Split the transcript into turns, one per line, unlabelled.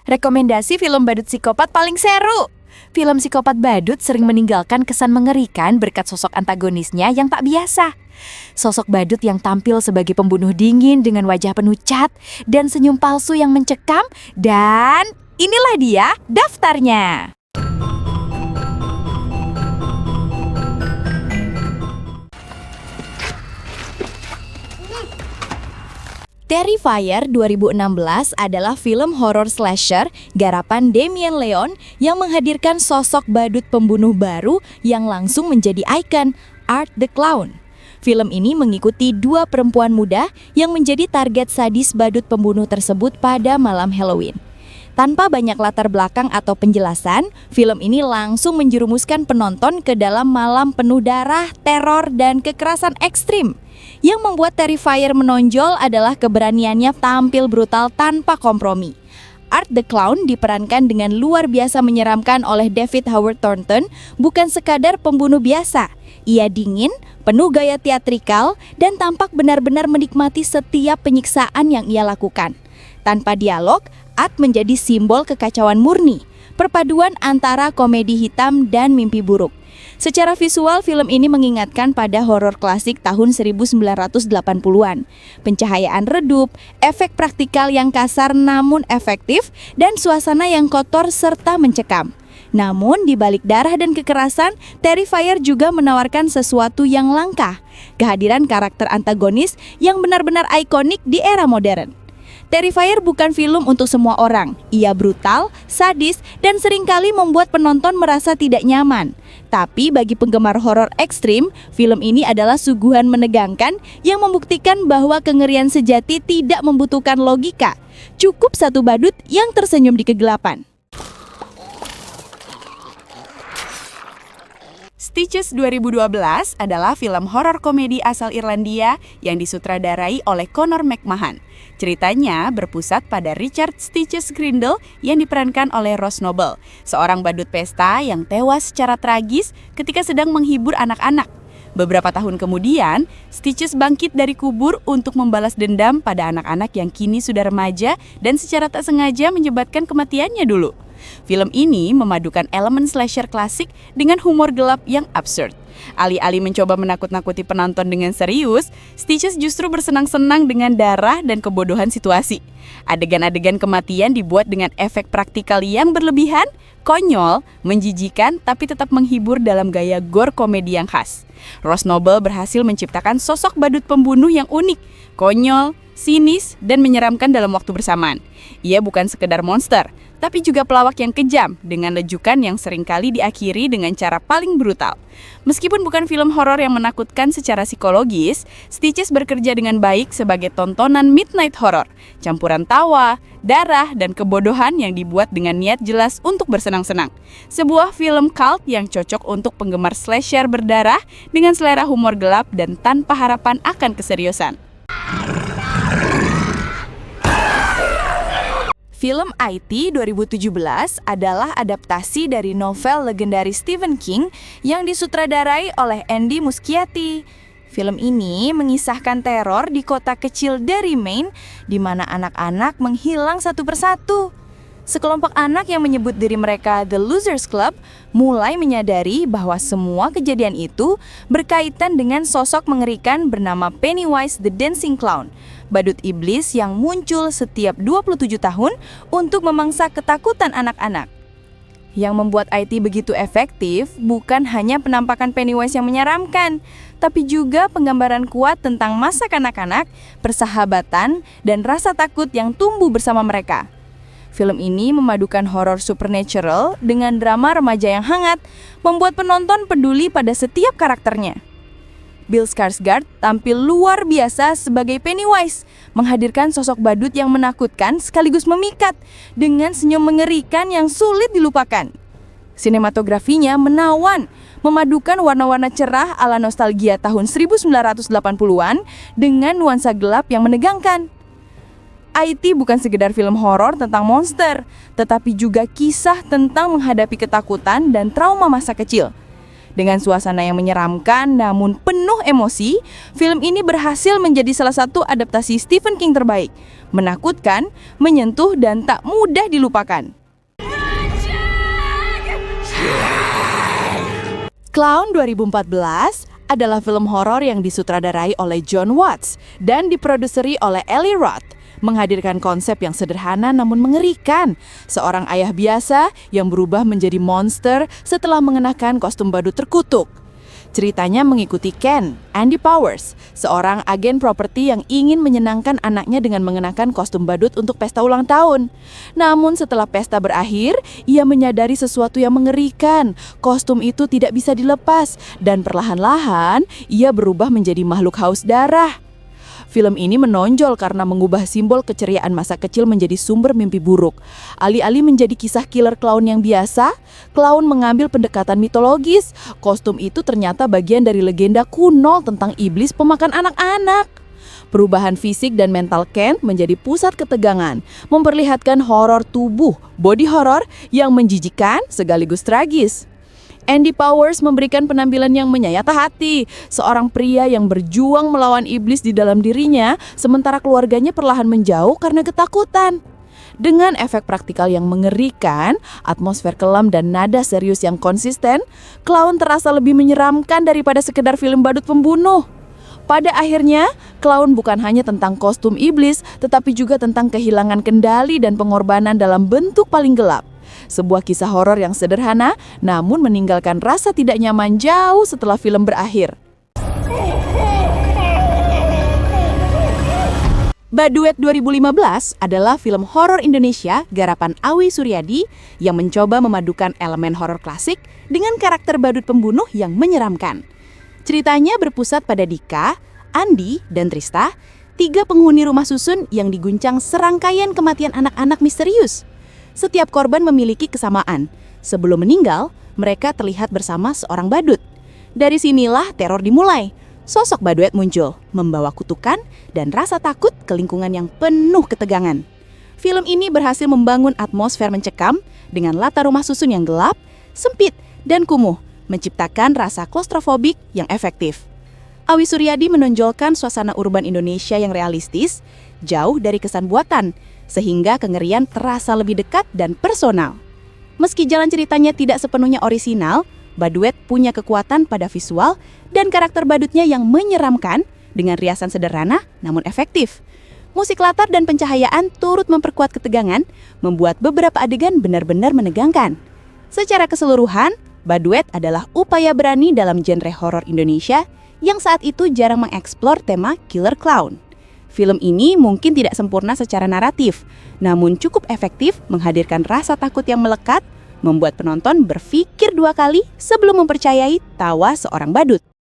Rekomendasi film badut psikopat paling seru. Film psikopat badut sering meninggalkan kesan mengerikan berkat sosok antagonisnya yang tak biasa. Sosok badut yang tampil sebagai pembunuh dingin dengan wajah penuh cat dan senyum palsu yang mencekam. Dan inilah dia daftarnya. Terrifier 2016 adalah film horor slasher garapan Damien Leone yang menghadirkan sosok badut pembunuh baru yang langsung menjadi ikon, Art the Clown. Film ini mengikuti dua perempuan muda yang menjadi target sadis badut pembunuh tersebut pada malam Halloween. Tanpa banyak latar belakang atau penjelasan, film ini langsung menjerumuskan penonton ke dalam malam penuh darah, teror, dan kekerasan ekstrim. Yang membuat Terrifier menonjol adalah keberaniannya tampil brutal tanpa kompromi. Art the Clown diperankan dengan luar biasa menyeramkan oleh David Howard Thornton, bukan sekadar pembunuh biasa. Ia dingin, penuh gaya teatrikal, dan tampak benar-benar menikmati setiap penyiksaan yang ia lakukan. Tanpa dialog, Art menjadi simbol kekacauan murni, perpaduan antara komedi hitam dan mimpi buruk. Secara visual, film ini mengingatkan pada horor klasik tahun 1980-an. Pencahayaan redup, efek praktikal yang kasar namun efektif, dan suasana yang kotor serta mencekam. Namun, di balik darah dan kekerasan, Terrifier juga menawarkan sesuatu yang langka, kehadiran karakter antagonis yang benar-benar ikonik di era modern. Terrifier bukan film untuk semua orang. Ia brutal, sadis, dan seringkali membuat penonton merasa tidak nyaman. Tapi bagi penggemar horor ekstrim, film ini adalah suguhan menegangkan yang membuktikan bahwa kengerian sejati tidak membutuhkan logika. Cukup satu badut yang tersenyum di kegelapan. Stitches 2012 adalah film horor komedi asal Irlandia yang disutradarai oleh Conor McMahon. Ceritanya berpusat pada Richard Stitches Grindle yang diperankan oleh Ross Noble, seorang badut pesta yang tewas secara tragis ketika sedang menghibur anak-anak. Beberapa tahun kemudian, Stitches bangkit dari kubur untuk membalas dendam pada anak-anak yang kini sudah remaja dan secara tak sengaja menyebabkan kematiannya dulu. Film ini memadukan elemen slasher klasik dengan humor gelap yang absurd. Alih-alih mencoba menakut-nakuti penonton dengan serius, Stitches justru bersenang-senang dengan darah dan kebodohan situasi. Adegan-adegan kematian dibuat dengan efek praktikal yang berlebihan, konyol, menjijikan, tapi tetap menghibur dalam gaya gore komedi yang khas. Ross Noble berhasil menciptakan sosok badut pembunuh yang unik, konyol, sinis, dan menyeramkan dalam waktu bersamaan. Ia bukan sekedar monster, tapi juga pelawak yang kejam dengan lejukan yang seringkali diakhiri dengan cara paling brutal. Meskipun bukan film horor yang menakutkan secara psikologis, Stitches bekerja dengan baik sebagai tontonan midnight horror, campuran tawa, darah, dan kebodohan yang dibuat dengan niat jelas untuk bersenang-senang. Sebuah film cult yang cocok untuk penggemar slasher berdarah dengan selera humor gelap dan tanpa harapan akan keseriusan. Film IT 2017 adalah adaptasi dari novel legendaris Stephen King yang disutradarai oleh Andy Muschietti. Film ini mengisahkan teror di kota kecil Derry, Maine, di mana anak-anak menghilang satu persatu. Sekelompok anak yang menyebut diri mereka The Losers Club mulai menyadari bahwa semua kejadian itu berkaitan dengan sosok mengerikan bernama Pennywise the Dancing Clown, badut iblis yang muncul setiap 27 tahun untuk memangsa ketakutan anak-anak. Yang membuat IT begitu efektif bukan hanya penampakan Pennywise yang menyeramkan, tapi juga penggambaran kuat tentang masa kanak-kanak, persahabatan, dan rasa takut yang tumbuh bersama mereka. Film ini memadukan horor supernatural dengan drama remaja yang hangat, membuat penonton peduli pada setiap karakternya. Bill Skarsgård tampil luar biasa sebagai Pennywise, menghadirkan sosok badut yang menakutkan sekaligus memikat dengan senyum mengerikan yang sulit dilupakan. Sinematografinya menawan, memadukan warna-warna cerah ala nostalgia tahun 1980-an dengan nuansa gelap yang menegangkan. IT bukan sekedar film horor tentang monster, tetapi juga kisah tentang menghadapi ketakutan dan trauma masa kecil.
Dengan suasana yang menyeramkan namun penuh emosi, film ini berhasil menjadi salah satu adaptasi Stephen King terbaik. Menakutkan, menyentuh, dan tak mudah dilupakan. Clown 2014 adalah film horor yang disutradarai oleh Jon Watts dan diproduseri oleh Eli Roth. Menghadirkan konsep yang sederhana namun mengerikan. Seorang ayah biasa yang berubah menjadi monster setelah mengenakan kostum badut terkutuk. Ceritanya mengikuti Ken, Andy Powers, seorang agen properti yang ingin menyenangkan anaknya dengan mengenakan kostum badut untuk pesta ulang tahun. Namun setelah pesta berakhir, ia menyadari sesuatu yang mengerikan. Kostum itu tidak bisa dilepas dan perlahan-lahan ia berubah menjadi makhluk haus darah. Film ini menonjol karena mengubah simbol keceriaan masa kecil menjadi sumber mimpi buruk. Alih-alih menjadi kisah killer clown yang biasa, clown mengambil pendekatan mitologis. Kostum itu ternyata bagian dari legenda kuno tentang iblis pemakan anak-anak. Perubahan fisik dan mental Ken menjadi pusat ketegangan, memperlihatkan horor tubuh, body horror yang menjijikan sekaligus tragis. Andy Powers memberikan penampilan yang menyayat hati, seorang pria yang berjuang melawan iblis di dalam dirinya, sementara keluarganya perlahan menjauh karena ketakutan. Dengan efek praktikal yang mengerikan, atmosfer kelam dan nada serius yang konsisten, clown terasa lebih menyeramkan daripada sekedar film badut pembunuh. Pada akhirnya, clown bukan hanya tentang kostum iblis, tetapi juga tentang kehilangan kendali dan pengorbanan dalam bentuk paling gelap. Sebuah kisah horor yang sederhana, namun meninggalkan rasa tidak nyaman jauh setelah film berakhir. Baduet 2015 adalah film horor Indonesia garapan Awi Suryadi yang mencoba memadukan elemen horor klasik dengan karakter badut pembunuh yang menyeramkan. Ceritanya berpusat pada Dika, Andi, dan Trista, 3 penghuni rumah susun yang diguncang serangkaian kematian anak-anak misterius. Setiap korban memiliki kesamaan. Sebelum meninggal, mereka terlihat bersama seorang badut. Dari sinilah teror dimulai. Sosok Baduet muncul, membawa kutukan dan rasa takut ke lingkungan yang penuh ketegangan. Film ini berhasil membangun atmosfer mencekam dengan latar rumah susun yang gelap, sempit, dan kumuh, menciptakan rasa klaustrofobik yang efektif. Awi Suryadi menonjolkan suasana urban Indonesia yang realistis, jauh dari kesan buatan, sehingga kengerian terasa lebih dekat dan personal. Meski jalan ceritanya tidak sepenuhnya orisinal, Baduet punya kekuatan pada visual dan karakter badutnya yang menyeramkan dengan riasan sederhana namun efektif. Musik latar dan pencahayaan turut memperkuat ketegangan, membuat beberapa adegan benar-benar menegangkan. Secara keseluruhan, Baduet adalah upaya berani dalam genre horor Indonesia yang saat itu jarang mengeksplor tema killer clown. Film ini mungkin tidak sempurna secara naratif, namun cukup efektif menghadirkan rasa takut yang melekat, membuat penonton berpikir 2 kali sebelum mempercayai tawa seorang badut.